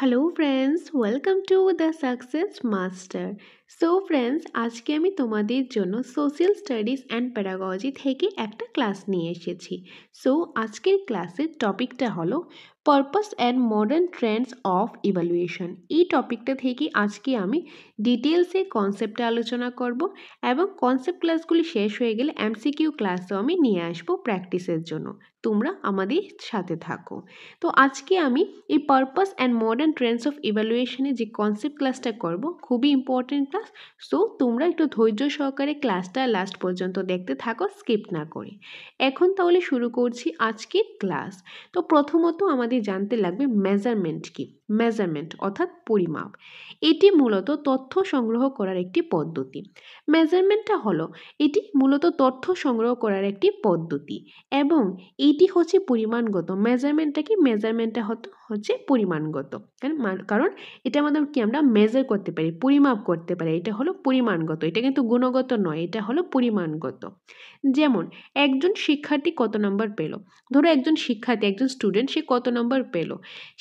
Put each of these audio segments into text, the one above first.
Hello friends, welcome to the success master. So friends, আজকে আমি তোমাদের জন্য সোশ্যাল স্টাডিজ অ্যান্ড প্যাডাগজি থেকে একটা ক্লাস নিয়ে এসেছি। সো আজকের ক্লাসের টপিকটা হলো purpose and modern trends of evaluation. এই টপিকটা থেকে আজকে আমি ডিটেলসে কনসেপ্টে আলোচনা করব এবং কনসেপ্ট ক্লাসগুলি শেষ হয়ে গেলে এমসিকিউ ক্লাসও আমি নিয়ে আসবো প্র্যাকটিসের জন্য। তোমরা আমাদের সাথে থাকো। তো আজকে আমি এই purpose and modern trends of ইভ্যালুয়েশনে যে কনসেপ্ট ক্লাসটা করব, খুবই ইম্পর্টেন্ট ক্লাস। সো তোমরা একটু ধৈর্য সহকারে ক্লাসটা লাস্ট পর্যন্ত দেখতে থাকো, স্কিপ না করে। এখন তাহলে শুরু করছি আজকের ক্লাস। তো প্রথমত আমাদের জানতে লাগবে মেজারমেন্ট কি। মেজারমেন্ট অর্থাৎ পরিমাপ। এটি মূলত তথ্য সংগ্রহ করার একটি পদ্ধতি। মেজারমেন্টটা হলো এটি মূলত তথ্য সংগ্রহ করার একটি পদ্ধতি এবং এইটি হচ্ছে পরিমাণগত। মেজারমেন্টটা কি? মেজারমেন্টটা হচ্ছে পরিমাণগত। কারণ এটার মাধ্যমে কি আমরা মেজার করতে পারি, পরিমাপ করতে পারি। এটা হলো পরিমাণগত, এটা কিন্তু গুণগত নয়, এটা হলো পরিমাণগত। যেমন একজন শিক্ষার্থী কত নম্বর পেল, ধরো একজন শিক্ষার্থী, একজন স্টুডেন্ট, সে কত নম্বর পেল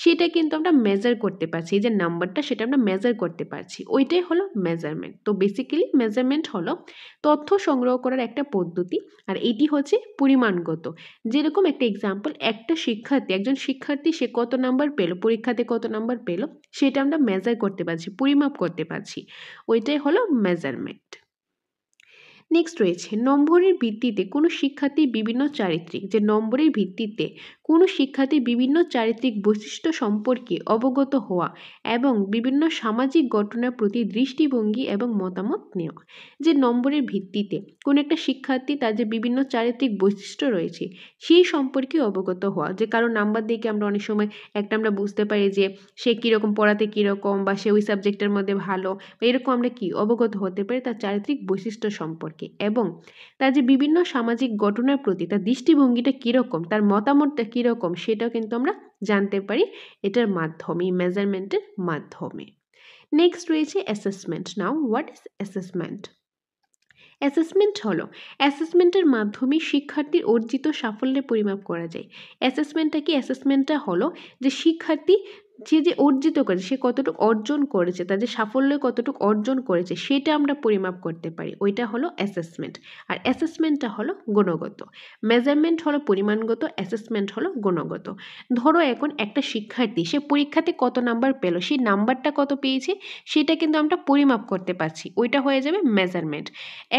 সেটা কিন্তু আমরা মেজার করতে পারছি। এই যে নাম্বারটা, সেটা আমরা মেজার করতে পারছি, ওইটাই হলো মেজারমেন্ট। তো বেসিক্যালি মেজারমেন্ট হলো তথ্য সংগ্রহ করার একটা পদ্ধতি, আর এটি হচ্ছে পরিমাণগত। যেরকম একটা এক্সাম্পল, একজন শিক্ষার্থী সে কত নাম্বার পেল, পরীক্ষাতে কত নাম্বার পেল, সেটা আমরা মেজার করতে পারছি, পরিমাপ করতে পারছি, ওইটাই হলো মেজারমেন্ট। নেক্সট রয়েছে নম্বরের ভিত্তিতে কোনো শিক্ষার্থী বিভিন্ন চারিত্রিক, যে নম্বরের ভিত্তিতে কোনো শিক্ষার্থী বিভিন্ন চারিত্রিক বৈশিষ্ট্য সম্পর্কে অবগত হওয়া এবং বিভিন্ন সামাজিক ঘটনার প্রতি দৃষ্টিভঙ্গি এবং মতামত নেওয়া। যে নম্বরের ভিত্তিতে কোনো একটা শিক্ষার্থী তার যে বিভিন্ন চারিত্রিক বৈশিষ্ট্য রয়েছে সেই সম্পর্কে অবগত হওয়া, যে কারো নাম্বার দেখে আমরা অনেক সময় আমরা বুঝতে পারি যে সে কীরকম পড়াতে, কীরকম, বা সে ওই সাবজেক্টের মধ্যে ভালো, এরকম আমরা কি অবগত হতে পারি তার চারিত্রিক বৈশিষ্ট্য সম্পর্কে, এবং তার যে বিভিন্ন সামাজিক ঘটনার প্রতি তার দৃষ্টিভঙ্গিটা কীরকম, তার মতামতটা কীরকম, সেটাও কিন্তু আমরা জানতে পারি এটার মাধ্যমে, মেজারমেন্টের মাধ্যমে। নেক্সট রয়েছে assessment. Now what is assessment? অ্যাসেসমেন্টের মাধ্যমে শিক্ষার্থীর অর্জিত সাফল্যের পরিমাপ করা যায়। অ্যাসেসমেন্টটা কি? অ্যাসেসমেন্টটা হলো যে শিক্ষার্থী যে অর্জিত করেছে, সে কতটুকু অর্জন করেছে, তার যে সাফল্য কতটুকু অর্জন করেছে, সেটা আমরা পরিমাপ করতে পারি, ওইটা হলো অ্যাসেসমেন্ট। আর অ্যাসেসমেন্টটা হলো গুণগত। মেজারমেন্ট হলো পরিমাণগত, অ্যাসেসমেন্ট হলো গুণগত। ধরো এখন একটা শিক্ষার্থী সে পরীক্ষাতে কত নাম্বার পেল, সেই নাম্বারটা কত পেয়েছে সেটা কিন্তু আমরা পরিমাপ করতে পারছি, ওইটা হয়ে যাবে মেজারমেন্ট।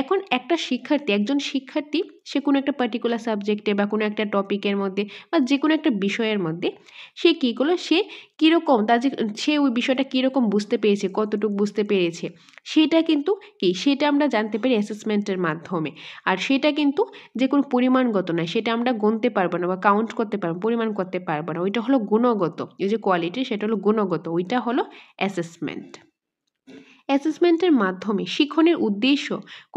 এখন একজন শিক্ষার্থী সে কোনো একটা পার্টিকুলার সাবজেক্টে বা কোনো একটা টপিকের মধ্যে বা যে কোনো একটা বিষয়ের মধ্যে সে কী করলো, সে কীরকম সে ওই বিষয়টা কীরকম বুঝতে পেরেছে, কতটুকু বুঝতে পেরেছে, সেটা কিন্তু সেটা আমরা জানতে পারি অ্যাসেসমেন্টের মাধ্যমে। আর সেটা কিন্তু যে কোনো পরিমাণগত নয়, সেটা আমরা গুনতে পারবো না বা কাউন্ট করতে পারবো, পরিমাণ করতে পারবো না, ওইটা হলো গুণগত। এই যে কোয়ালিটি, সেটা হলো গুণগত, ওইটা হলো অ্যাসেসমেন্ট। অ্যাসেসমেন্টের মাধ্যমে শিক্ষণের উদ্দেশ্য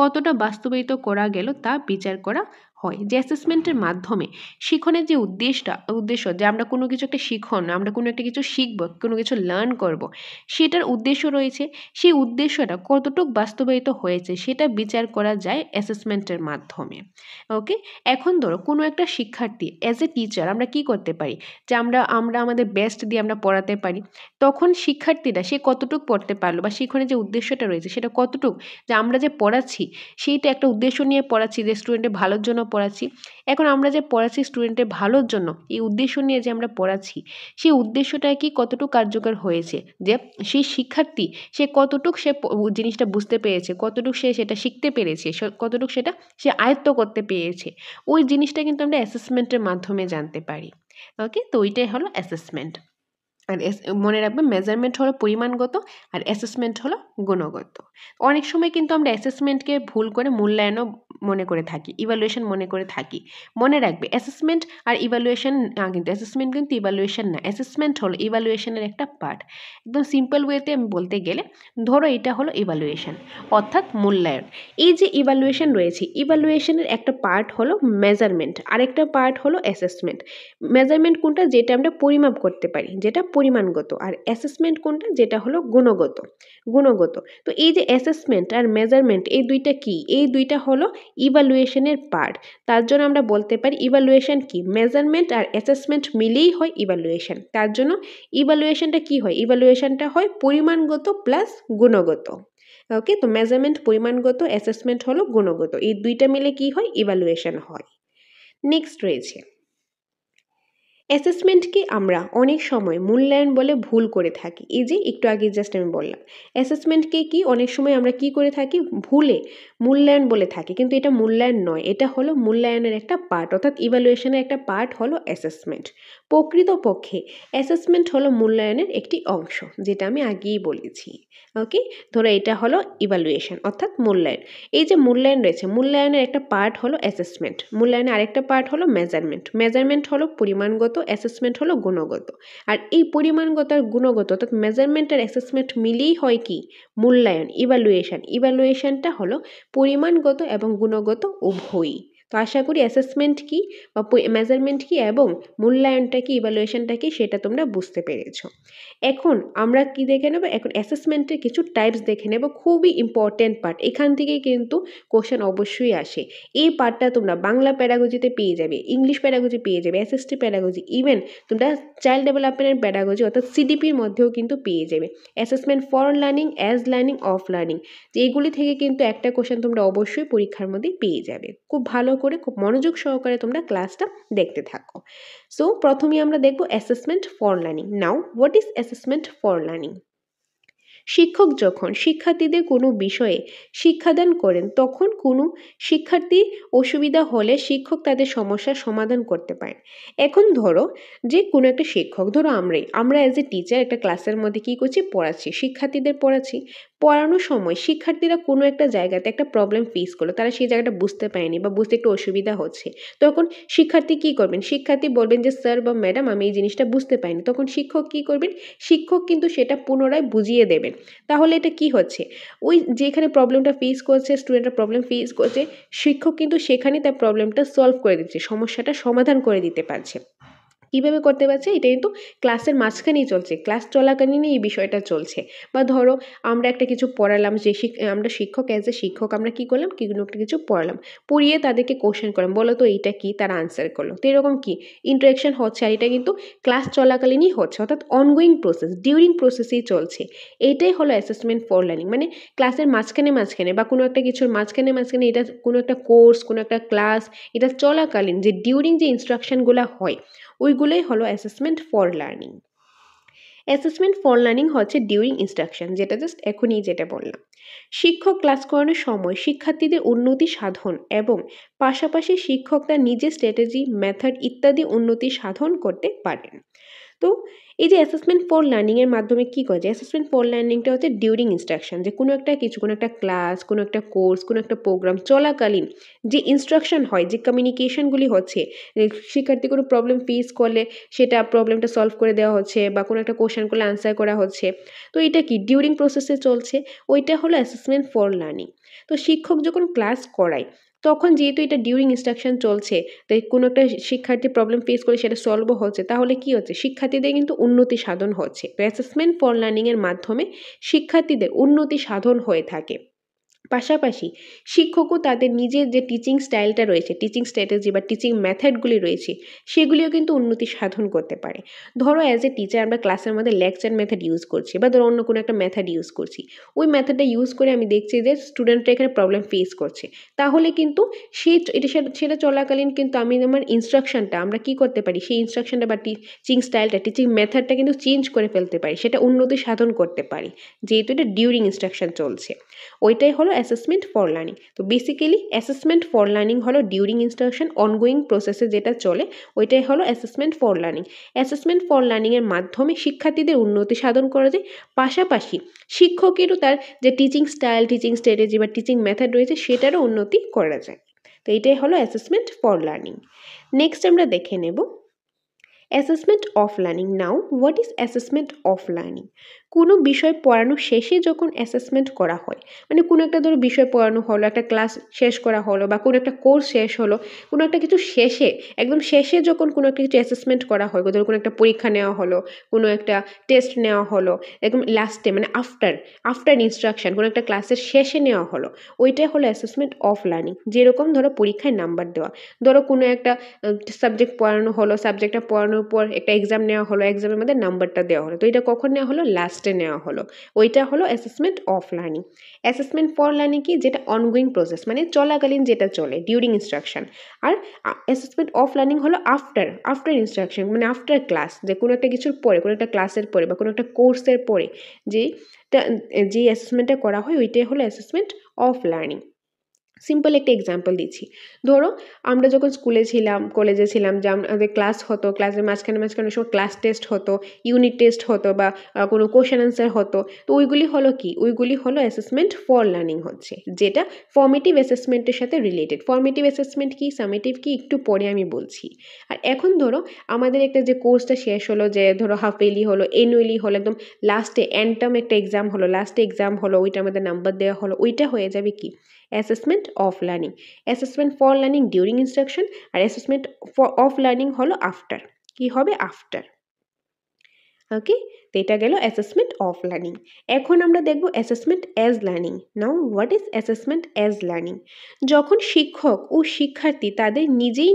কতটা বাস্তবায়িত করা গেল তা বিচার করা হয়। যে অ্যাসেসমেন্টের মাধ্যমে শিক্ষণের যে উদ্দেশ্য যে আমরা কোনো কিছু একটা আমরা কোনো একটা কিছু শিখব, কোনো কিছু লার্ন করব, সেটার উদ্দেশ্য রয়েছে, সেই উদ্দেশ্যটা কতটুকু বাস্তবায়িত হয়েছে সেটা বিচার করা যায় অ্যাসেসমেন্টের মাধ্যমে। ওকে, এখন ধরো কোনো একটা শিক্ষার্থী অ্যাজ এ টিচার আমরা কি করতে পারি, যে আমরা আমাদের বেস্ট দিয়ে আমরা পড়াতে পারি। তখন শিক্ষার্থীরা সে কতটুকু পড়তে পারলো, বা শিক্ষণের যে উদ্দেশ্যটা রয়েছে সেটা কতটুকু, যে আমরা যে পড়াচ্ছি সেইটা একটা উদ্দেশ্য নিয়ে পড়াচ্ছি, যে স্টুডেন্টের ভালোর জন্য পড়াচ্ছি। এখন আমরা যে পড়াচ্ছি স্টুডেন্টের ভালোর জন্য, এই উদ্দেশ্য নিয়ে যে আমরা পড়াচ্ছি, সেই উদ্দেশ্যটা কি কতটুকু কার্যকর হয়েছে, যে সেই শিক্ষার্থী সে কতটুকু জিনিসটা বুঝতে পেরেছে, কতটুকু সে সেটা শিখতে পেরেছে, কতটুকু সেটা সে আয়ত্ত করতে পেরেছে, ওই জিনিসটা কিন্তু আমরা অ্যাসেসমেন্টের মাধ্যমে জানতে পারি। ওকে, তো ওইটাই হলো অ্যাসেসমেন্ট। আর মনে রাখবে মেজারমেন্ট হলো পরিমাণগত আর অ্যাসেসমেন্ট হলো গুণগত। অনেক সময় কিন্তু আমরা অ্যাসেসমেন্টকে ভুল করে মূল্যায়নও মনে করে থাকি, ইভ্যালুয়েশন মনে করে থাকি। মনে রাখবে অ্যাসেসমেন্ট আর ইভ্যালুয়েশন না, কিন্তু অ্যাসেসমেন্ট কিন্তু ইভ্যালুয়েশন না, অ্যাসেসমেন্ট হলো ইভ্যালুয়েশনের একটা পার্ট। একদম সিম্পল ওয়েতে আমি বলতে গেলে, ধরো এটা হলো ইভ্যালুয়েশন অর্থাৎ মূল্যায়ন। এই যে ইভ্যালুয়েশন রয়েছে, ইভ্যালুয়েশনের একটা পার্ট হলো মেজারমেন্ট, আরেকটা পার্ট হলো অ্যাসেসমেন্ট। মেজারমেন্ট কোনটা? যেটা আমরা পরিমাপ করতে পারি, যেটা পরিমাণগত। আর অ্যাসেসমেন্ট কোনটা? যেটা হলো গুণগত। তো এই যে অ্যাসেসমেন্ট আর মেজারমেন্ট, এই দুইটা কি? এই দুইটা হলো ইভ্যালুয়েশনের পার্ট। তার জন্য আমরা বলতে পারি ইভ্যালুয়েশন কি, মেজারমেন্ট আর অ্যাসেসমেন্ট মিলেই হয় ইভ্যালুয়েশন। তার জন্য ইভ্যালুয়েশনটা কি হয়, ইভ্যালুয়েশনটা হয় পরিমাণগত প্লাস গুণগত। ওকে, তো মেজারমেন্ট পরিমাণগত, অ্যাসেসমেন্ট হলো গুণগত, এই দুইটা মিলে কি হয়, ইভ্যালুয়েশন হয়। নেক্সট রয়েছে অ্যাসেসমেন্টকে আমরা অনেক সময় মূল্যায়ন বলে ভুল করে থাকি। এই যে একটু আগে জাস্ট আমি বললাম, অ্যাসেসমেন্টকে কি অনেক সময় আমরা কি করে থাকি, ভুলে মূল্যায়ন বলে থাকি, কিন্তু এটা মূল্যায়ন নয়, এটা হলো মূল্যায়নের একটা পার্ট, অর্থাৎ ইভ্যালুয়েশনের একটা পার্ট হলো অ্যাসেসমেন্ট। প্রকৃতপক্ষে অ্যাসেসমেন্ট হলো মূল্যায়নের একটি অংশ, যেটা আমি আগেই বলেছি। ওকে, ধরো এটা হলো ইভ্যালুয়েশন অর্থাৎ মূল্যায়ন। এই যে মূল্যায়ন রয়েছে, মূল্যায়নের একটা পার্ট হলো অ্যাসেসমেন্ট, মূল্যায়নের আরেকটা পার্ট হলো মেজারমেন্ট, মেজারমেন্ট হলো পরিমাণগত, অ্যাসেসমেন্ট হলো গুণগত। আর এই পরিমাণগত আর গুণগত অর্থাৎ মেজারমেন্ট আর অ্যাসেসমেন্ট মিলেই হয় কি, মূল্যায়ন, ইভ্যালুয়েশন। ইভ্যালুয়েশনটা হলো পরিমাণগত এবং গুণগত উভয়ই। তো আশা করি অ্যাসেসমেন্ট কি বা মেজারমেন্ট কি এবং মূল্যায়নটা কি, ইভ্যালুয়েশনটা কি, সেটা তোমরা বুঝতে পেরেছো। এখন আমরা কি দেখে নেব, এখন অ্যাসেসমেন্টের কিছু টাইপস দেখে নেব, খুবই ইম্পর্টেন্ট পার্ট, এখান থেকে কিন্তু কোশ্চেন অবশ্যই আসে। এই পার্টটা তোমরা বাংলা প্যাডাগজিতে পেয়ে যাবে, ইংলিশ প্যাডাগজি পেয়ে যাবে, এসএসটি প্যাডাগজি, ইভেন তোমরা চাইল্ড ডেভেলপমেন্ট প্যাডাগজি অর্থাৎ সিডিপির মধ্যেও কিন্তু পেয়ে যাবে। Assessment for learning, as learning, of learning, যে এইগুলি থেকে কিন্তু একটা কোশ্চেন তোমরা অবশ্যই পরীক্ষার মধ্যে পেয়ে যাবে। খুব ভালো করে, খুব মনোযোগ সহকারে তোমরা ক্লাসটা দেখতে থাকো। সো প্রথমে আমরা দেখব assessment for learning. Now what is assessment for learning? শিক্ষক যখন শিক্ষার্থীদের কোনো বিষয়ে শিক্ষাদান করেন, তখন কোনো শিক্ষার্থী অসুবিধা হলে শিক্ষক তাদের সমস্যার সমাধান করতে পারেন। এখন ধরো যে কোনো একটা শিক্ষক, ধরো আমরা অ্যাজ এ টিচার একটা ক্লাসের মধ্যে কী করছি, পড়াচ্ছি, শিক্ষার্থীদের পড়াচ্ছি। পড়ানোর সময় শিক্ষার্থীরা কোনো একটা জায়গাতে একটা প্রবলেম ফেস করলো, তারা সেই জায়গাটা বুঝতে পারেনি বা বুঝতে একটু অসুবিধা হচ্ছে, তখন শিক্ষার্থী কী করবেন, শিক্ষার্থী বলবেন যে স্যার বা ম্যাডাম আমি এই জিনিসটা বুঝতে পারিনি। তখন শিক্ষক কী করবেন, শিক্ষক কিন্তু সেটা পুনরায় বুঝিয়ে দেবেন। তাহলে এটা কি হচ্ছে, ওই যেখানে প্রবলেমটা ফেস করছে, স্টুডেন্টরা প্রবলেম ফেস করছে, শিক্ষক কিন্তু সেখানে তার প্রবলেমটা সলভ করে দিচ্ছে, সমস্যাটা সমাধান করে দিতে পারছে। কীভাবে করতে পারছে, এটা কিন্তু ক্লাসের মাঝখানেই চলছে, ক্লাস চলাকালীনই এই বিষয়টা চলছে। বা ধরো আমরা একটা কিছু পড়ালাম, যে আমরা শিক্ষক, অ্যাজ এ শিক্ষক আমরা কী করলাম, কোনো একটা কিছু পড়ালাম, পড়িয়ে তাদেরকে কোশ্চেন করলাম, বলো তো এইটা কি, তারা আনসার করলো। তো এরকম কি ইন্টারেকশন হচ্ছে, আর এটা কিন্তু ক্লাস চলাকালীনই হচ্ছে, অর্থাৎ অনগোয়িং প্রসেস, ডিউরিং প্রসেসেই চলছে। এইটাই হলো অ্যাসেসমেন্ট ফর লার্নিং, মানে ক্লাসের মাঝখানে বা কোনো একটা কিছুর মাঝখানে এটা কোনো একটা কোর্স, কোনো একটা ক্লাস, এটা চলাকালীন যে ডিউরিং যে ইনস্ট্রাকশনগুলো হয়, ওইগুলোই হলো assessment for learning. Assessment for learning হচ্ছে ডিউরিং ইনস্ট্রাকশন, যেটা জাস্ট এখনই যেটা বললাম। শিক্ষক ক্লাস করানোর সময় শিক্ষার্থীদের উন্নতি সাধন এবং পাশাপাশি শিক্ষক তার নিজের স্ট্র্যাটেজি, মেথড ইত্যাদি উন্নতি সাধন করতে পারেন। তো এই যে অ্যাসেসমেন্ট ফর লার্নিংয়ের মাধ্যমে কী করা যায়, অ্যাসেসমেন্ট ফর লার্নিংটা হচ্ছে ডিউরিং ইনস্ট্রাকশন, যে কোনো একটা কিছু, কোনো একটা ক্লাস, কোনো একটা কোর্স, কোনো একটা প্রোগ্রাম চলাকালীন যে ইনস্ট্রাকশন হয়, যে কমিউনিকেশনগুলি হচ্ছে, শিক্ষার্থী কোনো প্রবলেম ফেস করলে সেটা প্রবলেমটা সলভ করে দেওয়া হচ্ছে, বা কোনো একটা কোশ্চেন করলে আনসার করা হচ্ছে, তো এটা কি ডিউরিং প্রসেসে চলছে, ওইটা হলো অ্যাসেসমেন্ট ফর লার্নিং। তো শিক্ষক যখন ক্লাস করায়, তখন যেহেতু এটা ডিউরিং ইনস্ট্রাকশন চলছে, তাই কোনো একটা শিক্ষার্থী প্রবলেম ফেস করে সেটা সলভও হচ্ছে, তাহলে কি হচ্ছে, শিক্ষার্থীদের কিন্তু উন্নতি সাধন হচ্ছে। তো অ্যাসেসমেন্ট ফর লার্নিংয়ের মাধ্যমে শিক্ষার্থীদের উন্নতি সাধন হয়ে থাকে। পাশাপাশি শিক্ষকও তাদের নিজের যে টিচিং স্টাইলটা রয়েছে, টিচিং স্ট্র্যাটেজি বা টিচিং মেথডগুলি রয়েছে, সেগুলিও কিন্তু উন্নতি সাধন করতে পারে। ধরো অ্যাজ এ টিচার আমরা ক্লাসের মধ্যে লেকচার মেথড ইউজ করছি, বা ধরো অন্য কোনো একটা মেথড ইউজ করছি, ওই মেথডটা ইউজ করে আমি দেখছি যে স্টুডেন্টরা এখানে প্রবলেম ফেস করছে, তাহলে কিন্তু সেটা চলাকালীন কিন্তু আমি আমার ইনস্ট্রাকশনটা আমরা কী করতে পারি, সেই ইনস্ট্রাকশনটা বা টিচিং স্টাইলটা, টিচিং মেথডটা কিন্তু চেঞ্জ করে ফেলতে পারি, সেটা উন্নতি সাধন করতে পারি, যেহেতু এটা ডিউরিং ইনস্ট্রাকশন চলছে। ওইটাই হলো অ্যাসেসমেন্ট ফর লার্নিং। তো বেসিক্যালি অ্যাসেসমেন্ট ফর লার্নিং হলো ডিউরিং ইনস্ট্রাকশন, অনগোয়িং প্রসেসে যেটা চলে, ওইটাই হলো assessment for learning. Assessment for লার্নিংয়ের মাধ্যমে শিক্ষার্থীদের উন্নতি সাধন করা যায়, পাশাপাশি শিক্ষকেরও তার যে টিচিং স্টাইল, টিচিং স্ট্র্যাটেজি বা টিচিং মেথড রয়েছে, সেটারও উন্নতি করা যায়। তো এটাই হলো অ্যাসেসমেন্ট ফর লার্নিং। নেক্সট আমরা দেখে নেব assessment of learning. Now what is assessment of learning? কোনো বিষয় পড়ানো শেষে যখন অ্যাসেসমেন্ট করা হয়, মানে কোনো একটা ধরো বিষয় পড়ানো হলো, একটা ক্লাস শেষ করা হলো বা কোনো একটা কোর্স শেষ হলো, কোনো একটা কিছু শেষে, একদম শেষে যখন কোনো একটা কিছু অ্যাসেসমেন্ট করা হয়, ধরো কোনো একটা পরীক্ষা নেওয়া হলো, কোনো একটা টেস্ট নেওয়া হলো, একদম লাস্টে মানে আফটার ইনস্ট্রাকশন কোনো একটা ক্লাসের শেষে নেওয়া হলো, ওইটাই হলো অ্যাসেসমেন্ট অফ লার্নিং। যেরকম ধরো পরীক্ষায় নাম্বার দেওয়া, ধরো কোনো একটা সাবজেক্ট পড়ানো হলো, সাবজেক্টটা পড়ানোর পর একটা এক্সাম নেওয়া হলো, এক্সামের মধ্যে নাম্বারটা দেওয়া হলো, তো এটা কখন নেওয়া হলো? লাস্টে নেওয়া হলো, ওইটা হলো assessment of learning. Assessment for learning কি? যেটা অনগোয়িং প্রসেস, মানে চলাকালীন যেটা চলে, ডিউরিং ইনস্ট্রাকশন। আর অ্যাসেসমেন্ট অফ লার্নিং হলো আফটার ইনস্ট্রাকশন, মানে আফটার ক্লাস, যে কোনো একটা কিছুর পরে, কোনো একটা ক্লাসের পরে বা কোনো একটা কোর্সের পরে যে অ্যাসেসমেন্টটা করা হয়, ওইটাই হলো অ্যাসেসমেন্ট অফ লার্নিং। সিম্পল একটা এক্সাম্পল দিচ্ছি। ধরো আমরা যখন স্কুলে ছিলাম, কলেজে ছিলাম, যে আমাদের ক্লাস হতো, ক্লাসের মাঝখানে সময় ক্লাস টেস্ট হতো, ইউনিট টেস্ট হতো বা কোনো কোশ্চেন অ্যান্সার হতো, তো ওইগুলি হলো কি? ওইগুলি হলো অ্যাসেসমেন্ট ফর লার্নিং হচ্ছে, যেটা ফর্মেটিভ অ্যাসেসমেন্টের সাথে রিলেটেড। ফর্মেটিভ অ্যাসেসমেন্ট কি, সামেটিভ কি, একটু পরে আমি বলছি। আর এখন ধরো আমাদের একটা যে কোর্সটা শেষ হলো, যে ধরো হাফ ইয়ারলি হলো, অ্যানুয়ালি হলো, একদম লাস্টে এন্টাম একটা এক্সাম হলো, লাস্টে এক্সাম হলো, ওইটা আমাদের নাম্বার দেওয়া হলো, ওইটা হয়ে যাবে কি? Assessment of learning. Assessment for learning during instruction, আর অ্যাসেসমেন্ট অফ লার্নিং হলো আফটার। কি হবে? আফটার। ওকে, তো এটা গেল অ্যাসেসমেন্ট অফ লার্নিং। এখন আমরা দেখব assessment as learning. Now what is assessment as learning? যখন শিক্ষক ও শিক্ষার্থী তাদের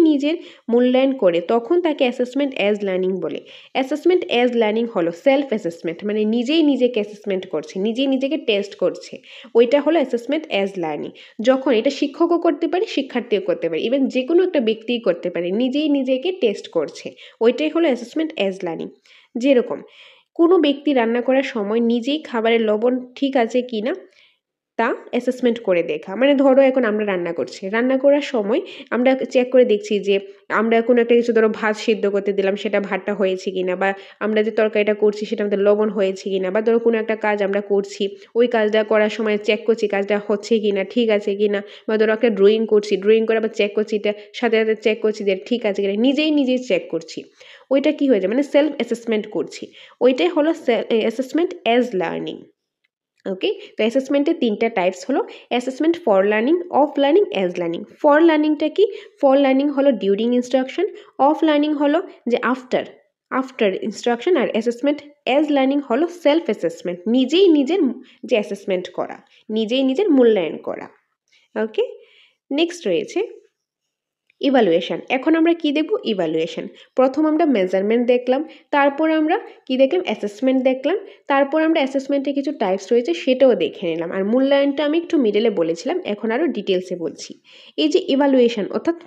নিজের মূল্যায়ন করে, তখন তাকে অ্যাসেসমেন্ট অ্যাজ লার্নিং বলে। অ্যাসেসমেন্ট অ্যাজ লার্নিং হলো সেলফ অ্যাসেসমেন্ট, মানে নিজেকে অ্যাসেসমেন্ট করছে, নিজেকে টেস্ট করছে, ওইটা হলো অ্যাসেসমেন্ট অ্যাজ লার্নিং। যখন এটা শিক্ষকও করতে পারে, শিক্ষার্থীও করতে পারে, ইভেন যে কোনো একটা ব্যক্তিই করতে পারে, নিজেকে টেস্ট করছে, ওইটাই হলো অ্যাসেসমেন্ট অ্যাজ লার্নিং। যেরকম কোনো ব্যক্তি রান্না করার সময় নিজেই খাবারের লবণ ঠিক আছে কি না তা অ্যাসেসমেন্ট করে দেখা। মানে ধরো এখন আমরা রান্না করছি, রান্না করার সময় আমরা চেক করে দেখছি যে আমরা কোনো একটা কিছু, ধরো ভাত সিদ্ধ করতে দিলাম, সেটা ভাতটা হয়েছে কিনা, বা আমরা যে তরকারিটা করছি সেটা আমাদের লবণ হয়েছে কিনা, বা ধরো কোনো একটা কাজ আমরা করছি, ওই কাজটা করার সময় চেক করছি কাজটা হচ্ছে কিনা, ঠিক আছে কিনা, বা ধরো একটা ড্রয়িং করছি, ড্রয়িং করে আবার চেক করছি, এটা সাথে চেক করছি যে ঠিক আছে কিনা, নিজেই চেক করছি, ওইটা কি হয়ে যায়? মানে সেলফ অ্যাসেসমেন্ট করছি, ওইটাই হলো অ্যাসেসমেন্ট অ্যাজ লার্নিং। ওকে, তো অ্যাসেসমেন্টের তিনটা টাইপস হলো assessment for learning, of learning, as learning. For লার্নিংটা কি? ফর লার্নিং হলো ডিউরিং ইনস্ট্রাকশন, অফ লার্নিং হলো যে আফটার ইনস্ট্রাকশন, আর অ্যাসেসমেন্ট অ্যাজ লার্নিং হলো সেলফ অ্যাসেসমেন্ট, নিজের যে অ্যাসেসমেন্ট করা, নিজের মূল্যায়ন করা। ওকে, নেক্সট রয়েছে ইভালুয়েশন। এখন আমরা কি দেখব? ইভালুয়েশন। প্রথম আমরা মেজারমেন্ট দেখলাম, তারপর আমরা কি দেখলাম? অ্যাসেসমেন্ট দেখলাম, তারপর আমরা অ্যাসেসমেন্টের কিছু টাইপস রয়েছে সেটাও দেখে নিলাম, আর মূল্যায়নটা আমি একটু মিডলে বলেছিলাম, এখন আরও ডিটেলসে বলছি। এই যে ইভালুয়েশন অর্থাৎ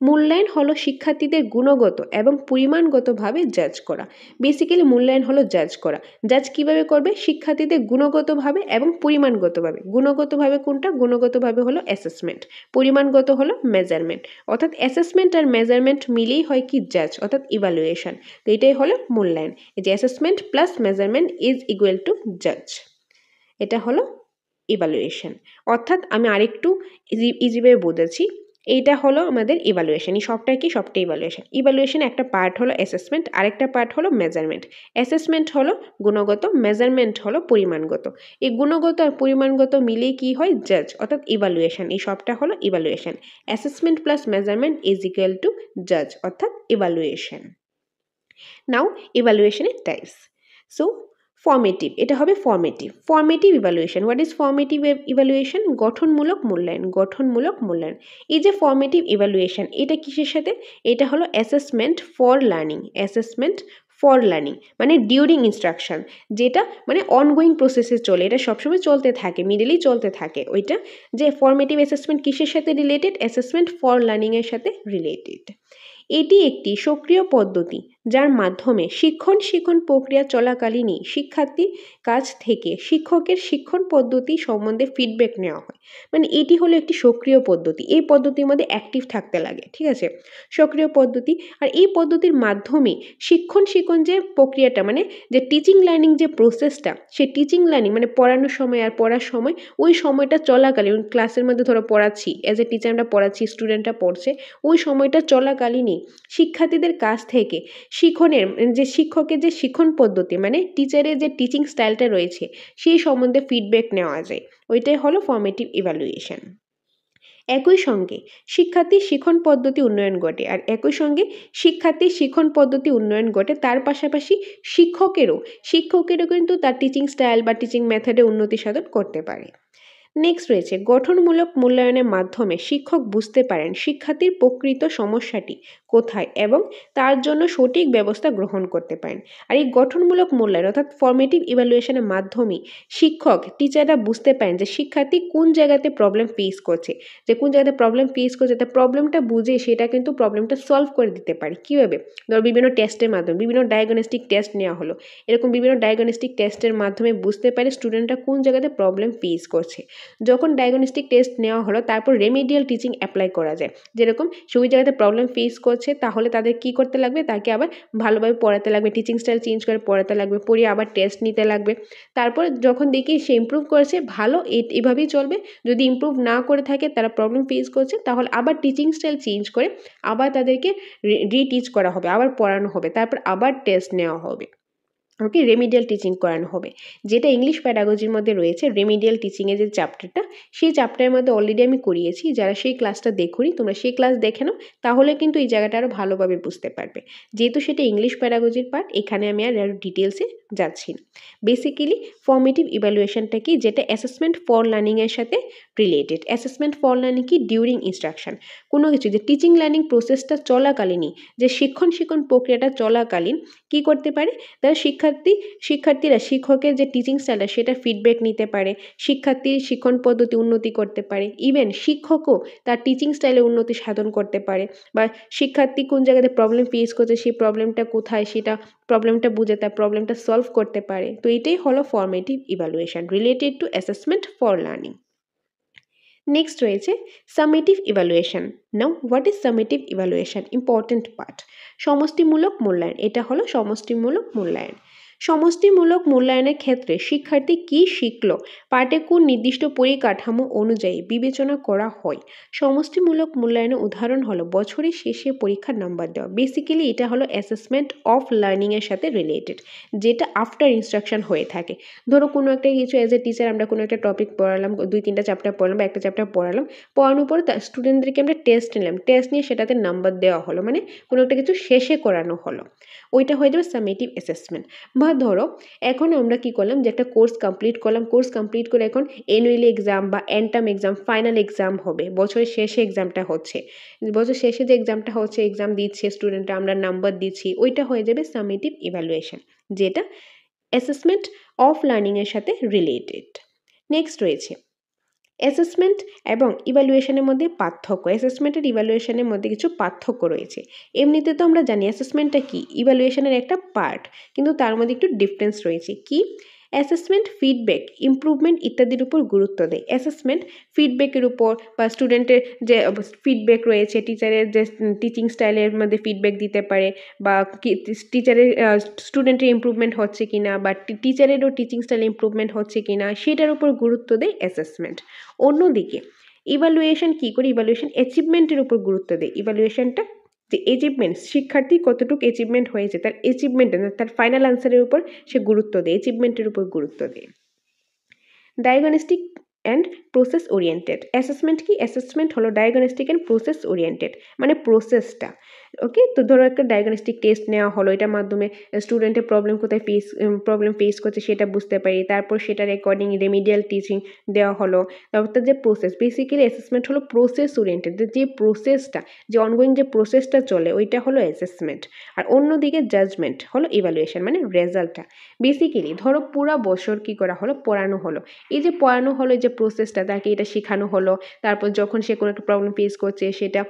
মূল্যায়ন হলো শিক্ষার্থীদের গুণগত এবং পরিমাণগতভাবে জাজ করা। বেসিক্যালি মূল্যায়ন হলো জাজ করা। জাজ কিভাবে করবে? শিক্ষার্থীদের গুণগতভাবে এবং পরিমাণগতভাবে। গুণগতভাবে কোনটা? গুণগতভাবে হলো অ্যাসেসমেন্ট, পরিমাণগত হলো মেজারমেন্ট। অর্থাৎ অ্যাসেসমেন্ট আর মেজারমেন্ট মিলেই হয় কি? জাজ, অর্থাৎ ইভালুয়েশন। তো এটাই হলো মূল্যায়ন, এই যে assessment plus measurement is equal to জাজ, এটা হলো ইভালুয়েশন। অর্থাৎ আমি আরেকটু ইজিভাবে বোঝাচ্ছি, এইটা হলো আমাদের ইভালুয়েশন। এই সবটাই কি? সবটাই ইভালুয়েশন। ইভালুয়েশন একটা পার্ট হলো অ্যাসেসমেন্ট, আরেকটা পার্ট হলো মেজারমেন্ট। অ্যাসেসমেন্ট হলো গুণগত, মেজারমেন্ট হলো পরিমাণগত। এই গুণগত আর পরিমাণগত মিলেই কি হয়? জাজ, অর্থাৎ ইভালুয়েশন। এই সবটা হলো evaluation. Assessment plus measurement is equal to জাজ, অর্থাৎ ইভালুয়েশন। নাও ইভালুয়েশনের টাইপস। সো ফর্মেটিভ, এটা হবে formative evaluation. What is formative evaluation? গঠনমূলক মূল্যায়ন। এই যে ফর্মেটিভ ইভালুয়েশন, এটা কিসের সাথে? এটা হলো অ্যাসেসমেন্ট ফর লার্নিং, মানে ডিউরিং ইনস্ট্রাকশন, যেটা মানে অনগোয়িং প্রসেসে চলে, এটা সবসময় চলতে থাকে, মিডলেই চলতে থাকে। ওইটা যে ফর্মেটিভ অ্যাসেসমেন্ট কিসের সাথে রিলেটেড? অ্যাসেসমেন্ট ফর লার্নিংয়ের সাথে রিলেটেড। এটি একটি সক্রিয় পদ্ধতি যার মাধ্যমে শিক্ষণ প্রক্রিয়া চলাকালীনই শিক্ষার্থীর কাছ থেকে শিক্ষকের শিক্ষণ পদ্ধতি সম্বন্ধে ফিডব্যাক নেওয়া হয়। মানে এটি হলো একটি সক্রিয় পদ্ধতি, এই পদ্ধতির মধ্যে অ্যাক্টিভ থাকতে লাগে, ঠিক আছে? সক্রিয় পদ্ধতি, আর এই পদ্ধতির মাধ্যমে শিক্ষণ যে প্রক্রিয়াটা, মানে যে টিচিং লার্নিং যে প্রসেসটা, সে টিচিং লার্নিং মানে পড়ানোর সময় আর পড়ার সময়, ওই সময়টা চলাকালীন ক্লাসের মধ্যে ধরো পড়াচ্ছি, অ্যাজ এ টিচার আমরা পড়াচ্ছি, স্টুডেন্টরা পড়ছে, ওই সময়টা চলাকালীনই শিক্ষার্থীদের কাছ থেকে যে শিক্ষকের যে শিক্ষণ পদ্ধতি মানে টিচারের যে টিচিং স্টাইলটা রয়েছে সেই সম্বন্ধে ফিডব্যাক নেওয়া যায়, ওইটাই হলো ফর্মেটিভ ইভ্যালুয়েশন। একই সঙ্গে শিক্ষার্থীর শিক্ষণ পদ্ধতি উন্নয়ন ঘটে, আর একই সঙ্গে শিক্ষার্থীর শিক্ষণ পদ্ধতি উন্নয়ন ঘটে তার পাশাপাশি শিক্ষকেরও কিন্তু তার টিচিং স্টাইল বা টিচিং মেথডে উন্নতি সাধন করতে পারে। নেক্সট রয়েছে গঠনমূলক মূল্যায়নের মাধ্যমে শিক্ষক বুঝতে পারেন শিক্ষার্থীর প্রকৃত সমস্যাটি কোথায় এবং তার জন্য সঠিক ব্যবস্থা গ্রহণ করতে পারেন। আর এই গঠনমূলক মূল্যায়ন অর্থাৎ ফর্মেটিভ ইভ্যালুয়েশনের মাধ্যমে টিচাররা বুঝতে পারেন যে শিক্ষার্থী কোন জায়গাতে প্রবলেম ফেস করছে, তার প্রবলেমটা বুঝে সেটা কিন্তু প্রবলেমটা সলভ করে দিতে পারে। কীভাবে? ধর বিভিন্ন টেস্টের মাধ্যমে, বিভিন্ন ডায়াগনস্টিক টেস্ট নেওয়া হলো, এরকম বিভিন্ন ডায়াগনস্টিক টেস্টের মাধ্যমে বুঝতে পারে স্টুডেন্টরা কোন জায়গাতে প্রবলেম ফেস করছে। যখন ডায়াগনস্টিক টেস্ট নেওয়া হলো তারপর রেমিডিয়াল টিচিং অ্যাপ্লাই করা যায়, যেরকম সে ওই জায়গাতে প্রবলেম ফেস করছে তাহলে তাদের কি করতে লাগবে, তাকে আবার ভালোভাবে পড়াতে লাগবে, টিচিং স্টাইল চেঞ্জ করে পড়াতে লাগবে, পড়িয়ে আবার টেস্ট নিতে লাগবে। তারপর যখন দেখি সে ইমপ্রুভ করেছে ভালো, এভাবেই চলবে। যদি ইমপ্রুভ না করে থাকে, তারা প্রবলেম ফেস করছে, তাহলে আবার টিচিং স্টাইল চেঞ্জ করে আবার তাদেরকে রিটিচ করা হবে, আবার পড়ানো হবে, তারপর আবার টেস্ট নেওয়া হবে। ওকে, রেমিডিয়াল টিচিং করানো হবে, যেটা ইংলিশ প্যাডাগজির মধ্যে রয়েছে। রেমিডিয়াল টিচিংয়ের যে চ্যাপ্টারটা, সেই চ্যাপ্টারের মধ্যে অলরেডি আমি করিয়েছি। যারা সেই ক্লাসটা দেখোনি, তোমরা সেই ক্লাস দেখে নাও, তাহলে কিন্তু এই জায়গাটা আরও ভালোভাবে বুঝতে পারবে। যেহেতু সেটা ইংলিশ প্যাডাগজির পার্ট, এখানে আমি আর ডিটেলসে যাচ্ছি না। বেসিক্যালি ফর্মেটিভ ইভ্যালুয়েশনটা কি, যেটা অ্যাসেসমেন্ট ফর লার্নিংয়ের সাথে রিলেটেড। অ্যাসেসমেন্ট ফর লার্নিং কি, ডিউরিং ইনস্ট্রাকশন, কোনো কিছু যে টিচিং লার্নিং প্রসেসটা চলাকালীনই, যে শিক্ষণ প্রক্রিয়াটা চলাকালীন কি করতে পারে, তারা শিক্ষার্থীরা শিক্ষকের যে টিচিং স্টাইলটা সেটা ফিডব্যাক নিতে পারে, শিক্ষার্থীর শিক্ষণ পদ্ধতি উন্নতি করতে পারে, ইভেন শিক্ষকও তার টিচিং স্টাইলে উন্নতি সাধন করতে পারে, বা শিক্ষার্থী কোন জায়গাতে প্রবলেম ফেস করছে সেই প্রবলেমটা কোথায় সেটা প্রবলেমটা বুঝে তার প্রবলেমটা সলভ করতে পারে। তো এটাই হলো formative evaluation related to assessment for learning. Next রয়েছে summative evaluation. Now what is summative evaluation? Important part. সমষ্টিমূলক মূল্যায়ন, এটা হলো সমষ্টিমূলক মূল্যায়ন। সমষ্টিমূলক মূল্যায়নের ক্ষেত্রে শিক্ষার্থী কী শিখল পাঠে কোন নির্দিষ্ট পরিকাঠামো অনুযায়ী বিবেচনা করা হয়। সমষ্টিমূলক মূল্যায়নের উদাহরণ হলো বছরের শেষে পরীক্ষার নাম্বার দেওয়া। বেসিক্যালি এটা হলো অ্যাসেসমেন্ট অফ লার্নিংয়ের সাথে রিলেটেড, যেটা আফটার ইনস্ট্রাকশন হয়ে থাকে। ধরো কোনো একটা কিছু অ্যাজ এ টিচার আমরা কোনো একটা টপিক পড়ালাম, 2-3টা চ্যাপ্টার পড়ালাম বা একটা চ্যাপ্টার পড়ালাম, পড়ানোর পরে স্টুডেন্টদেরকে আমরা টেস্ট নিলাম, টেস্ট নিয়ে সেটাতে নাম্বার দেওয়া হলো, মানে কোনো একটা কিছু শেষে করানো হলো, ওইটা হয়ে যাবে সামেটিভ অ্যাসেসমেন্ট। বা ধরো এখন আমরা কি করলাম, যে একটা কোর্স কমপ্লিট করলাম, কোর্স কমপ্লিট করে এখন অ্যানুয়ালি এক্সাম বা এন্টাম এক্সাম, ফাইনাল এক্সাম হবে, বছরের শেষে এক্সামটা হচ্ছে, বছর শেষে যে এক্সামটা হচ্ছে, এক্সাম দিচ্ছে স্টুডেন্টরা, আমরা নাম্বার দিচ্ছি, ওইটা হয়ে যাবে সামেটিভ ইভ্যালুয়েশন, যেটা অ্যাসেসমেন্ট অফ লার্নিংয়ের সাথে রিলেটেড। নেক্সট রয়েছে অ্যাসেসমেন্ট এবং ইভ্যালুয়েশনের মধ্যে পার্থক্য। অ্যাসেসমেন্ট আর ইভ্যালুয়েশনের মধ্যে কিছু পার্থক্য রয়েছে। এমনিতে তো আমরা জানি অ্যাসেসমেন্টটা কি, ইভ্যালুয়েশনের একটা পার্ট, কিন্তু তার মধ্যে একটু ডিফারেন্স রয়েছে। কি? অ্যাসেসমেন্ট ফিডব্যাক, ইমপ্রুভমেন্ট ইত্যাদির উপর গুরুত্ব দেয়। অ্যাসেসমেন্ট ফিডব্যাকের উপর বা স্টুডেন্টের যে ফিডব্যাক রয়েছে, টিচারের যে টিচিং স্টাইলের মধ্যে ফিডব্যাক দিতে পারে, বা টিচারের স্টুডেন্টের ইমপ্রুভমেন্ট হচ্ছে কিনা, বা টিচারেরও টিচিং স্টাইল ইমপ্রুভমেন্ট হচ্ছে কিনা, সেটার উপর গুরুত্ব দেয় অ্যাসেসমেন্ট। অন্যদিকে ইভ্যালুয়েশন কী করে, ইভ্যালুয়েশন অ্যাচিভমেন্টের উপর গুরুত্ব দেয়। ইভ্যালুয়েশনটা যে অ্যাচিভমেন্ট, শিক্ষার্থী কতটুকু অ্যাচিভমেন্ট হয়েছে, তার অ্যাচিভমেন্ট তার ফাইনাল আনসারের উপর সে গুরুত্ব দেয়, অ্যাচিভমেন্টের উপর গুরুত্ব দেয়। Diagnostic and process oriented. Assessment কি? অ্যাসেসমেন্ট হলো ডায়াগনস্টিক অ্যান্ড প্রসেস ওরিয়েন্টেড, মানে প্রসেসটা। ওকে, তো ধরো একটা ডায়াগনস্টিক টেস্ট নেওয়া হলো, এটার মাধ্যমে স্টুডেন্টের প্রবলেম ফেস করছে সেটা বুঝতে পারি, তারপর সেটার অ্যাকর্ডিং রেমিডিয়াল টিচিং দেওয়া হলো। তারপর তার যে প্রসেস, বেসিক্যালি অ্যাসেসমেন্ট হলো প্রসেস ওরিয়েন্টেড, যে প্রসেসটা, যে অনগোয়িং যে প্রসেসটা চলে, ওইটা হলো অ্যাসেসমেন্ট। আর অন্যদিকে জাজমেন্ট হলো ইভ্যালুয়েশন, মানে রেজাল্টটা। বেসিক্যালি ধরো পুরো বছর কি করা হলো, পড়ানো হলো, এই যে পড়ানো হলো, যে প্রসেসটা, তাকে এটা শেখানো হলো, তারপর যখন সে কোনো একটা প্রবলেম ফেস করছে সেটা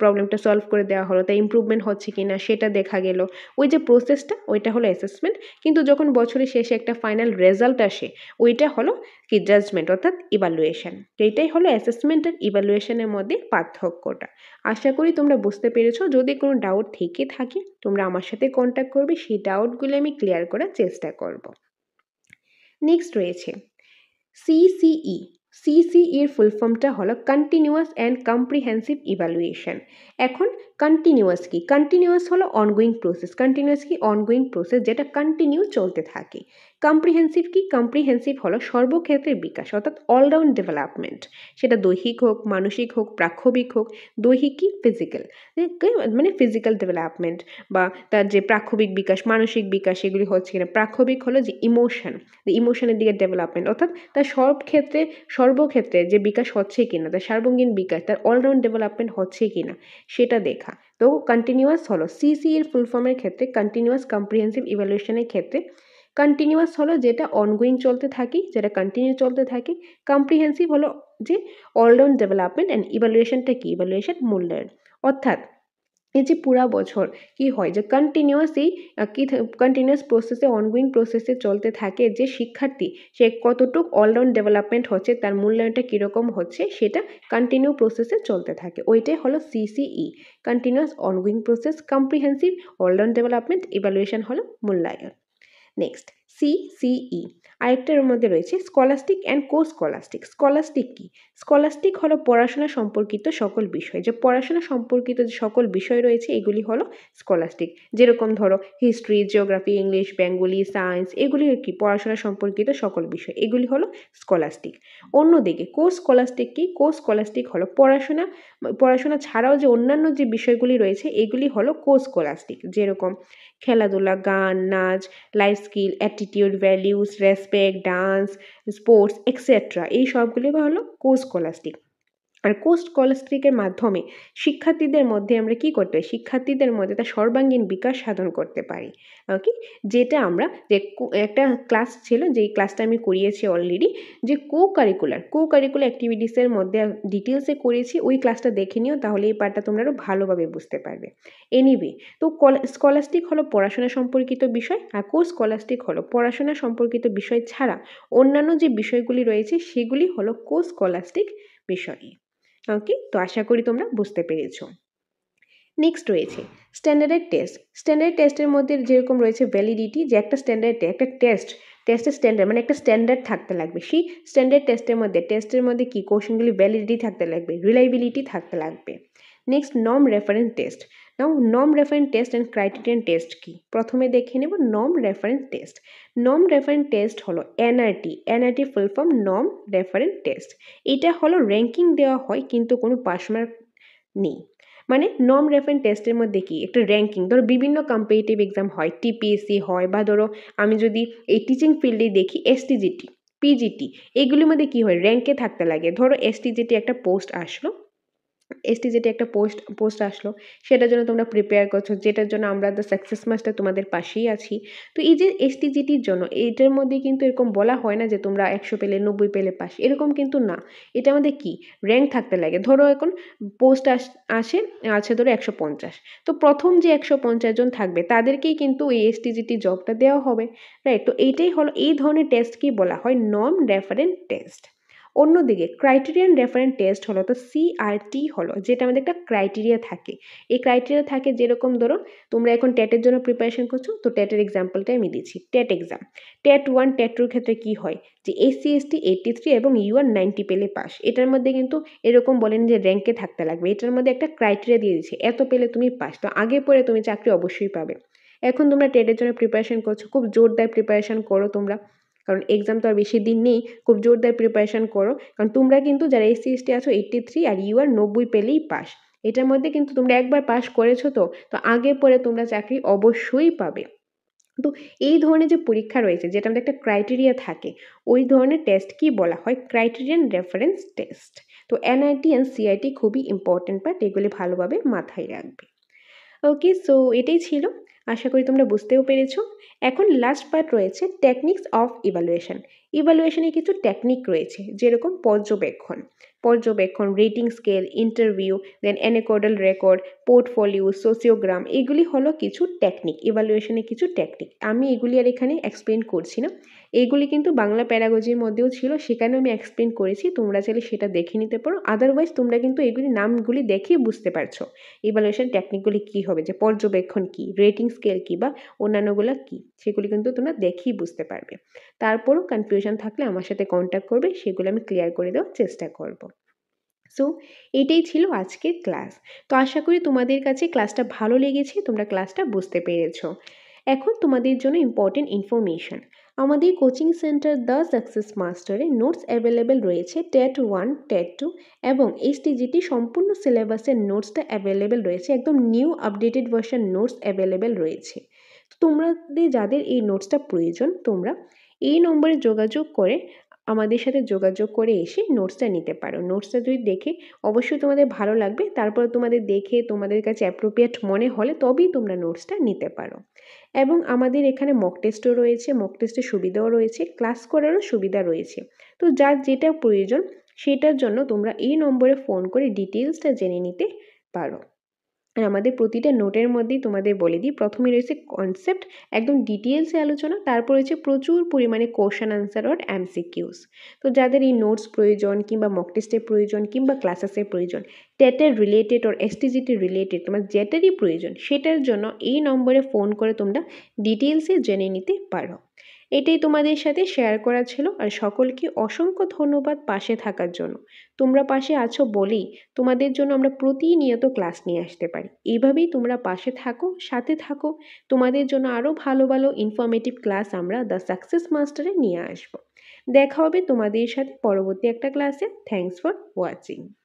প্রবলেমটা সলভ করে দেওয়া হলো, তাই ইমপ্রুভমেন্ট হচ্ছে কি না সেটা দেখা গেল, ওই যে প্রসেসটা, ওইটা হলো অ্যাসেসমেন্ট। কিন্তু যখন বছরের শেষে একটা ফাইনাল রেজাল্ট আসে, ওইটা হলো কি, জাজমেন্ট, অর্থাৎ ইভ্যালুয়েশন। তো এইটাই হলো অ্যাসেসমেন্ট আর ইভ্যালুয়েশনের মধ্যে পার্থক্যটা। আশা করি তোমরা বুঝতে পেরেছো। যদি কোনো ডাউট থেকে থাকে তোমরা আমার সাথে কন্ট্যাক্ট করবে, সেই ডাউটগুলো আমি ক্লিয়ার করার চেষ্টা করব। নেক্সট রয়েছে CCE, সিসিইর ফুল ফর্মটা হলো কন্টিনিউয়াস অ্যান্ড কম্প্রিহেন্সিভ ইভ্যালুয়েশন। এখন কন্টিনিউয়াস কি? কন্টিনিউয়াস হলো অনগোয়িং প্রসেস। কন্টিনিউয়াস কি? অনগোয়িং প্রসেস যেটা কন্টিনিউ চলতে থাকে। কম্প্রিহেন্সিভ কি? কম্প্রিহেন্সিভ হলো সর্বক্ষেত্রে বিকাশ, অর্থাৎ অলরাউন্ড ডেভেলপমেন্ট। সেটা দৈহিক হোক, মানসিক হোক, প্রাক্ষবিক হোক। দৈহিক কি? ফিজিক্যাল, মানে ফিজিক্যাল ডেভেলপমেন্ট বা তার যে প্রাক্ষবিক বিকাশ, মানসিক বিকাশ, এগুলি হচ্ছে কিনা। প্রাক্ষবিক হলো যে ইমোশন, ইমোশনের দিকে ডেভেলপমেন্ট, অর্থাৎ তার সর্বক্ষেত্রে যে বিকাশ হচ্ছে কিনা, তার সার্বঙ্গীন বিকাশ, তার অলরাউন্ড ডেভেলপমেন্ট হচ্ছে কিনা সেটা দেখা। তো কন্টিনিউয়াস হলো সিসিইর ফুল ফর্মের ক্ষেত্রে, কন্টিনিউয়াস কম্প্রিহেন্সিভ ইভ্যালুয়েশনের ক্ষেত্রে কন্টিনিউয়াস হলো যেটা অনগোয়িং চলতে থাকে, যেটা কন্টিনিউ চলতে থাকে। কম্প্রিহেন্সিভ হলো যে অলরাউন্ড ডেভেলপমেন্ট, অ্যান্ড ইভ্যালুয়েশনটা কি? ইভ্যালুয়েশন মূল্যায়ন। অর্থাৎ এই যে পুরা বছর কি হয় যে কন্টিনিউয়াস প্রসেসে, অনগোয়িং প্রসেসে চলতে থাকে যে শিক্ষার্থী সে কতটুক অলরাউন্ড ডেভেলপমেন্ট হচ্ছে, তার মূল্যায়নটা কীরকম হচ্ছে, সেটা কন্টিনিউ প্রসেসে চলতে থাকে। ওইটাই হলো CCE, continuous ongoing process, comprehensive all-round development, evaluation হলো মূল্যায়ন। Next CCE. আরেকটার মধ্যে রয়েছে scholastic and co scholastic. Scholastic কি? স্কলাস্টিক হলো পড়াশোনা সম্পর্কিত সকল বিষয়, যে পড়াশোনা সম্পর্কিত যে সকল বিষয় রয়েছে এগুলি হলো স্কলাস্টিক। যেরকম ধরো history, geography, English, Bengali, science, এগুলি কি? পড়াশোনা সম্পর্কিত সকল বিষয়, এগুলি হলো স্কলাস্টিক। অন্যদিকে কো স্কলাস্টিক কি? কো স্কলাস্টিক হলো পড়াশোনা ছাড়াও যে অন্যান্য যে বিষয়গুলি রয়েছে এগুলি হলো কো স্কলাস্টিক। যেরকম খেলাধুলা, গান, নাচ, life skill, attitude, values, respect, dance, sports etcetera, এই সবগুলি হলো কো স্কলাস্টিক। আর কো স্কলাস্টিকের মাধ্যমে শিক্ষার্থীদের মধ্যে আমরা কি করতে পারি? শিক্ষার্থীদের মধ্যে তার সর্বাঙ্গীন বিকাশ সাধন করতে পারি। ওকে, যেটা আমরা যে একটা ক্লাস ছিল, যেই ক্লাসটা আমি করিয়েছি অলরেডি, যে কো কারিকুলার অ্যাক্টিভিটিসের মধ্যে ডিটেলসে করেছি, ওই ক্লাসটা দেখে নিও, তাহলে এই পার্টটা তোমরা আরও ভালোভাবে বুঝতে পারবে। এনিওয়ে, তো স্কলাস্টিক হলো পড়াশোনা সম্পর্কিত বিষয়, আর কো স্কলাস্টিক হলো পড়াশোনা সম্পর্কিত বিষয় ছাড়া অন্যান্য যে বিষয়গুলি রয়েছে সেগুলি হলো কো স্কলাস্টিক বিষয়। ওকে, তো আশা করি তোমরা বুঝতে পেরেছো। নেক্সট রয়েছে স্ট্যান্ডার্ড টেস্ট। স্ট্যান্ডার্ড টেস্টের মধ্যে যেরকম রয়েছে ভ্যালিডিটি, যে একটা টেস্টের স্ট্যান্ডার্ড, মানে একটা স্ট্যান্ডার্ড থাকতে লাগবে। সেই স্ট্যান্ডার্ড টেস্টের মধ্যে কি কোশ্চেনগুলি ভ্যালিডিটি থাকতে লাগবে, রিলায়েবিলিটি থাকতে লাগবে। Next norm reference test. Norm reference test and criterion test কি? প্রথমে দেখে নেব norm reference test. Norm reference test হলো NRT full form norm reference test. এটা হলো র্যাঙ্কিং দেওয়া হয় কিন্তু কোনো পাস মার্ক নেই। মানে নর্ম রেফারেন্স টেস্টের মধ্যে কি একটা র্যাঙ্কিং, ধরো বিভিন্ন কম্পিটিটিভ এক্সাম হয়, টিপিএসসি হয়, বা ধরো আমি যদি এই টিচিং ফিল্ডে দেখি এসটিজিটি, পিজিটি, এগুলির মধ্যে কি হয়? র্যাঙ্কে থাকতে লাগে। ধরো এসটিজিটি একটা পোস্ট আসলো, সেটার জন্য তোমরা প্রিপেয়ার করছো, যেটার জন্য আমরা দ্য সাকসেস মাস্টার তোমাদের পাশেই আছি। তো এই যে এসটিজিটির জন্য, এইটার মধ্যে কিন্তু এরকম বলা হয় না যে তোমরা 100 পেলে 90 পেলে পাস, এরকম কিন্তু না। এটা আমাদের কি র্যাঙ্ক থাকতে লাগে। ধরো এখন পোস্ট আছে ধরো 150, তো প্রথম যে 150 জন থাকবে তাদেরকেই কিন্তু এই এসটিজিটি জবটা দেওয়া হবে, রাইট? তো এইটাই হলো, এই ধরনের টেস্টকেই বলা হয় নর্ম রেফারেন্স টেস্ট। অন্যদিকে ক্রাইটেরিয়ান রেফারেন্স টেস্ট হলো, তো সিআরটি হলো যেটা আমাদের একটা ক্রাইটেরিয়া থাকে। এই ক্রাইটেরিয়া থাকে, যেরকম ধরো তোমরা এখন টেটের জন্য প্রিপারেশন করছো, তো টেটের এক্সাম্পলটাই আমি দিচ্ছি। টেট এক্সাম, টেট 1 টেট 2 ক্ষেত্রে কি হয় যে SC ST 83 এবং UR 90 পেলে পাস। এটার মধ্যে কিন্তু এরকম বলেন যে র্যাঙ্কে থাকতে লাগবে, এটার মধ্যে একটা ক্রাইটেরিয়া দিয়ে দিচ্ছে, এত পেলে তুমি পাস, তো আগে পরে তুমি চাকরি অবশ্যই পাবে। এখন তোমরা টেটের জন্য প্রিপারেশন করছো, খুব জোরদার প্রিপারেশন করো তোমরা, কারণ এক্সাম তো আর বেশি দিন নেই। খুব জোরদার প্রিপারেশন করো, কারণ তোমরা কিন্তু যারা SC ST আছো 83 আর UR 90 পেলেই পাস। এটার মধ্যে কিন্তু তোমরা একবার পাস করেছো, তো আগে পরে তোমরা চাকরি অবশ্যই পাবে। তো এই ধরনের যে পরীক্ষা রয়েছে, যেটা আমাদের একটা ক্রাইটেরিয়া থাকে, ওই ধরনের টেস্ট কি বলা হয়? Criterion reference test. তো এনআইটি অ্যান্ড সিআইটি খুবই ইম্পর্টেন্ট পার্ট, এগুলি ভালোভাবে মাথায় রাখবে। ওকে, সো এটাই ছিল, আশা করি তোমরা বুঝতেও পেরেছো। এখন লাস্ট পার্ট রয়েছে টেকনিক্স অফ ইভ্যালুয়েশন। ইভ্যালুয়েশনে কিছু টেকনিক রয়েছে, যেরকম পর্যবেক্ষণ, রেটিং স্কেল, ইন্টারভিউ, দেন অ্যানেকডাল রেকর্ড, পোর্টফোলিও, সোসিওগ্রাম, এগুলি হলো কিছু টেকনিক, ইভ্যালুয়েশনের কিছু টেকনিক। আমি এগুলি আর এখানে এক্সপ্লেন করছি না, এইগুলি কিন্তু বাংলা প্যারাগজির মধ্যেও ছিল, সেখানেও আমি এক্সপ্লেন করেছি, তোমরা চাইলে সেটা দেখে নিতে পারো। আদারওয়াইজ তোমরা কিন্তু এগুলি নামগুলি দেখেই বুঝতে পারছো ইভ্যালুয়েশন টেকনিকগুলি কী হবে, যে পর্যবেক্ষণ কী, রেটিং স্কেল কী বা অন্যান্যগুলো কী সেগুলি কিন্তু তোমরা দেখেই বুঝতে পারবে। তারপরও কনফিউশন থাকলে আমার সাথে কন্ট্যাক্ট করবে, সেগুলো আমি ক্লিয়ার করে দেওয়ার চেষ্টা করব। সো এটাই ছিল আজকের ক্লাস। তো আশা করি তোমাদের কাছে ক্লাসটা ভালো লেগেছে, তোমরা ক্লাসটা বুঝতে পেরেছো। এখন তোমাদের জন্য ইম্পর্টেন্ট ইনফরমেশন। আমাদের কোচিং সেন্টার দ্য সাকসেস মাস্টারে নোটস অ্যাভেলেবেল রয়েছে টেট 1, টেট 2 এবং এসটিজিটি সম্পূর্ণ সিলেবাসের নোটসটা অ্যাভেলেবেল রয়েছে, একদম new updated version notes available রয়েছে। তো তোমাদের যাদের এই নোটসটা প্রয়োজন তোমরা এই নম্বরে যোগাযোগ করে আমাদের সাথে যোগাযোগ করে এসে নোটসটা নিতে পারো। নোটসটা যদি দেখে অবশ্যই তোমাদের ভালো লাগবে, তারপর তোমাদের দেখে তোমাদের কাছে অ্যাপ্রোপ্রিয়েট মনে হলে তবেই তোমরা নোটসটা নিতে পারো। এবং আমাদের এখানে মক টেস্টও রয়েছে, মক টেস্টের সুবিধাও রয়েছে, ক্লাস করারও সুবিধা রয়েছে। তো যার যেটা প্রয়োজন সেটার জন্য তোমরা এই নম্বরে ফোন করে ডিটেলসটা জেনে নিতে পারো। আর আমাদের প্রতিটা নোটের মধ্যেই তোমাদের বলে দিই, প্রথমে রয়েছে কনসেপ্ট, একদম ডিটেলসে আলোচনা, তারপর রয়েছে প্রচুর পরিমাণে কোশ্চেন আনসার আর এমসিকিউস। তো যাদের এই নোটস প্রয়োজন কিংবা মক টেস্টের প্রয়োজন কিংবা ক্লাসেসের প্রয়োজন, টেটের রিলেটেড আর এসটিজিটি রিলেটেড তোমার যেটারই প্রয়োজন সেটার জন্য এই নম্বরে ফোন করে তোমরা ডিটেলসে জেনে নিতে পারো। এটাই তোমাদের সাথে শেয়ার করা ছিল। আর সকলকে অসংখ্য ধন্যবাদ পাশে থাকার জন্য। তোমরা পাশে আছো বলেই তোমাদের জন্য আমরা প্রতিনিয়ত ক্লাস নিয়ে আসতে পারি। এইভাবেই তোমরা পাশে থাকো, সাথে থাকো, তোমাদের জন্য আরও ভালো ভালো ইনফরমেটিভ ক্লাস আমরা দ্য সাকসেস মাস্টারে নিয়ে আসবো। দেখা হবে তোমাদের সাথে পরবর্তী একটা ক্লাসে। Thanks for watching.